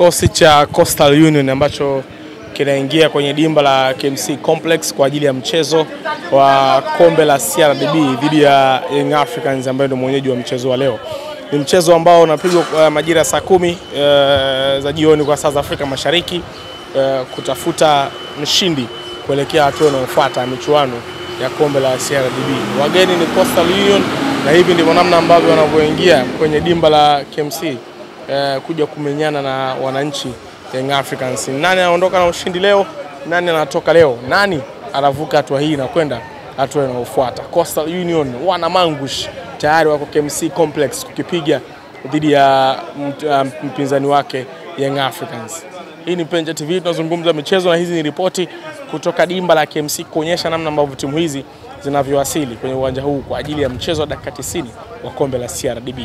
Kikosi cha Coastal Union ambacho kinaingia kwenye dimba la KMC Complex kwa ajili ya mchezo wa kombe la CRDB dhidi ya Young Africans ambayo ndio mwenyeji wa mchezo wa leo. Ni mchezo ambao unapigwa majira saa 10 za jioni kwa saa za Afrika Mashariki, kutafuta mshindi kuelekea hatua inayofuata michuano ya kombe la CRDB. Wageni ni Coastal Union na hivi ndivyo namna ambavyo wanavyoingia kwenye dimba la KMC kuja kumenyana na wananchi Young Africans. Nani anaondoka na ushindi leo? Nani anatoka leo? Nani anavuka hatua hii na kwenda hatua inayofuata? Coastal Union wana mangush tayari wako KMC Complex kukipiga dhidi ya mpinzani wake Young Africans. Hii ni Penja TV, tunazungumza michezo na hizi ni ripoti kutoka dimba la KMC kuonyesha namna ambavyo timu hizi zinavyowasili kwenye uwanja huu kwa ajili ya mchezo wa dakika 90 wa kombe la CRDB.